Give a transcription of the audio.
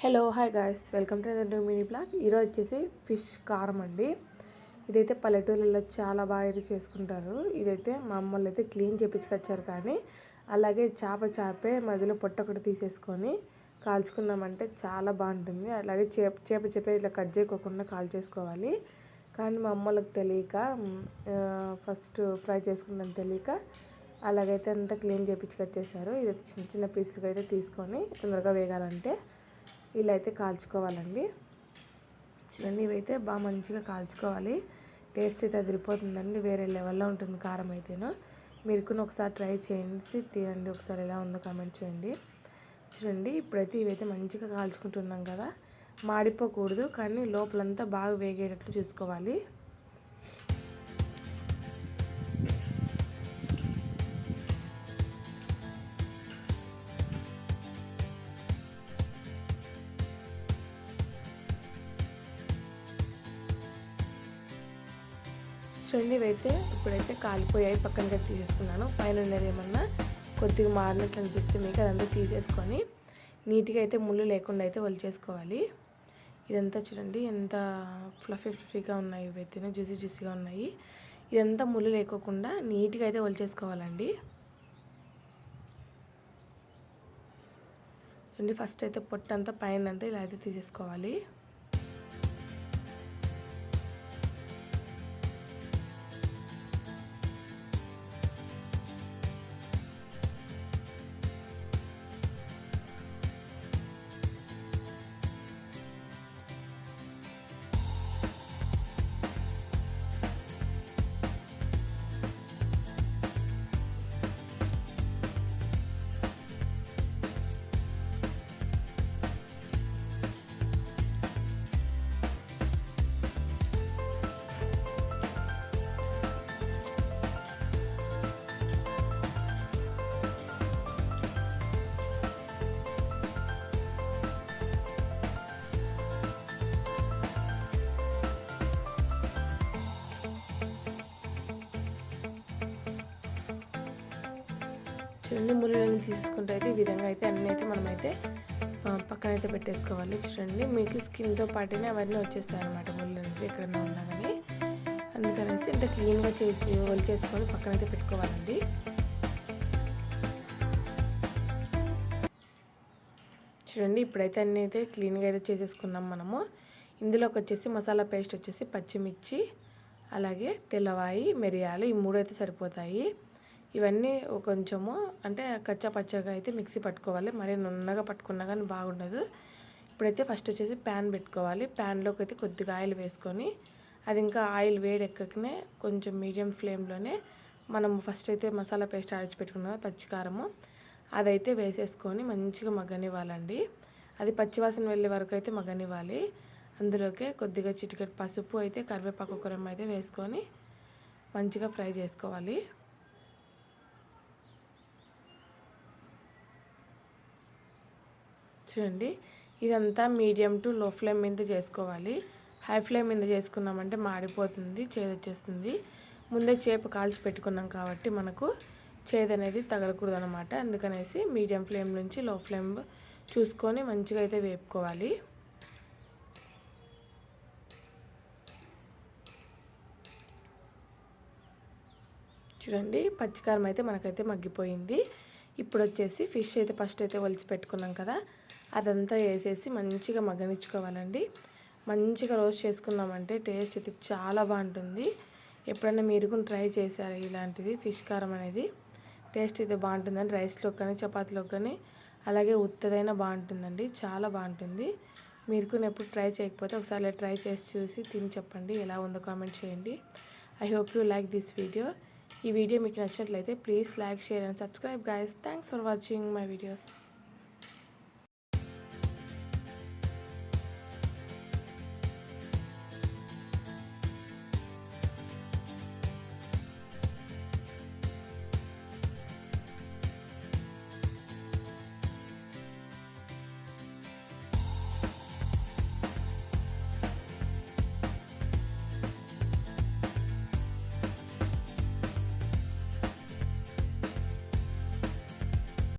Hello hi guys, welcome to new mini blog. ఈరోజు వచ్చేసి fish కారం అండి. ఇదైతే పల్లెటూళ్ళలో చాలా బాగా అయితే చేసుకుంటారు. ఇదైతే మా అమ్మలు అయితే క్లీన్ చేయించుకొచ్చారు. కానీ అలాగే చేపే మధ్యలో పొట్ట ఒకటి తీసేసుకొని కాల్చుకున్నామంటే చాలా బాగుంటుంది. అలాగే చేప ఇట్లా కట్ చేయకోకుండా కాల్చేసుకోవాలి. కానీ మా అమ్మలకు తెలియక ఫస్ట్ ఫ్రై చేసుకుంటాను తెలియక అలాగైతే అంతా క్లీన్ చేయించుకొచ్చేసారు. ఇదైతే చిన్న చిన్న పీసులుగా అయితే తీసుకొని తొందరగా వేగాలంటే ఇలా అయితే కాల్చుకోవాలండి. చూడండి, ఇవైతే బాగా మంచిగా కాల్చుకోవాలి. టేస్ట్ అయితే అదిరిపోతుందండి, వేరే లెవెల్లో ఉంటుంది కారం అయితేను. మీరు కూడా ఒకసారి ట్రై చేసి తినండి, ఒకసారి ఎలా ఉందో కామెంట్ చేయండి. చూడండి, ఇప్పుడైతే ఇవైతే మంచిగా కాల్చుకుంటున్నాం కదా, మాడిపోకూడదు కానీ లోపలంతా బాగా వేగేటట్లు చూసుకోవాలి. చూడండి, ఇప్పుడైతే కాలిపోయాయి, పక్కన తీసేసుకున్నాను. పైన ఉన్నది ఏమన్నా కొద్దిగా మారినట్లు అనిపిస్తే మీకు అదంతా తీసేసుకొని నీట్గా అయితే ముళ్ళు లేకుండా అయితే ఒలిచేసుకోవాలి. ఇదంతా చూడండి ఎంత ఫ్లఫీగా ఉన్నాయి, ఇవైతేనే జ్యూసీగా ఉన్నాయి. ఇదంతా ముళ్ళు లేకోకుండా నీట్గా అయితే ఒలిచేసుకోవాలండి. చూడండి, ఫస్ట్ అయితే పొట్టంతా పైన అంతా ఇలా అయితే తీసేసుకోవాలి. చూడండి, ముళ్ళని తీసుకుంటే అయితే ఈ విధంగా అయితే అన్నీ అయితే మనమైతే పక్కన అయితే పెట్టేసుకోవాలి. చూడండి, మీకు స్కిన్తో పాటునే అవన్నీ వచ్చేస్తాయి అన్నమాట, ముళ్ళు అనేది ఎక్కడన్నా ఉన్నా కానీ. అందుకనేసి ఇంత క్లీన్గా చేసుకొని పక్కన అయితే పెట్టుకోవాలండి. చూడండి, ఇప్పుడైతే అన్నీ అయితే క్లీన్గా అయితే చేసేసుకున్నాం మనము. ఇందులోకి వచ్చేసి మసాలా పేస్ట్ వచ్చేసి పచ్చిమిర్చి, అలాగే తెల్లవాయి, మిరియాలు, ఈ మూడు అయితే సరిపోతాయి. ఇవన్నీ కొంచెము అంటే కచ్చా పచ్చగా అయితే మిక్సీ పట్టుకోవాలి, మరీ నున్నగా పట్టుకున్నా కానీ బాగుండదు. ఇప్పుడైతే ఫస్ట్ వచ్చేసి ప్యాన్ పెట్టుకోవాలి. ప్యాన్లోకి అయితే కొద్దిగా ఆయిల్ వేసుకొని అది ఇంకా ఆయిల్ వేడెక్కకనే కొంచెం మీడియం ఫ్లేమ్లోనే మనం ఫస్ట్ అయితే మసాలా పేస్ట్ ఆడిచి పెట్టుకున్నాం పచ్చికారము, అదైతే వేసేసుకొని మంచిగా మగ్గనివ్వాలండి. అది పచ్చివాసన వెళ్ళే వరకు అయితే మగ్గనివ్వాలి. అందులోకే కొద్దిగా చిటికెడు పసుపు అయితే కరివేపాకు కొరమ అయితే వేసుకొని మంచిగా ఫ్రై చేసుకోవాలి. చూడండి, ఇదంతా మీడియం టు లో ఫ్లేమ్ మీద చేసుకోవాలి. హై ఫ్లేమ్ మీద చేసుకున్నామంటే మాడిపోతుంది, చేదు వచ్చేస్తుంది. ముందే చేప కాల్చి పెట్టుకున్నాం కాబట్టి మనకు చేదు అనేది తగలకూడదు అనమాట. అందుకనేసి మీడియం ఫ్లేమ్ నుంచి లో ఫ్లేమ్ చూసుకొని మంచిగా అయితే వేపుకోవాలి. చూడండి, పచ్చికారం అయితే మనకైతే మగ్గిపోయింది. ఇప్పుడు వచ్చేసి ఫిష్ అయితే ఫస్ట్ అయితే ఒలిచి పెట్టుకున్నాం కదా, అదంతా వేసేసి మంచిగా మగ్గనిచ్చుకోవాలండి. మంచిగా రోస్ట్ చేసుకున్నామంటే టేస్ట్ అయితే చాలా బాగుంటుంది. ఎప్పుడైనా మీరు కూడా ట్రై చేశారు ఇలాంటిది ఫిష్ కారం అనేది, టేస్ట్ అయితే బాగుంటుందండి. రైస్లో కానీ చపాతీలో కానీ అలాగే ఉత్తదైనా బాగుంటుందండి, చాలా బాగుంటుంది. మీరు కూడా ఎప్పుడు ట్రై చేయకపోతే ఒకసారి ట్రై చేసి చూసి తిని చెప్పండి ఎలా ఉందో కామెంట్ చేయండి. I hope you like this video. ఈ వీడియో మీకు నచ్చినట్లయితే please like, share and subscribe guys. Thanks for watching my videos.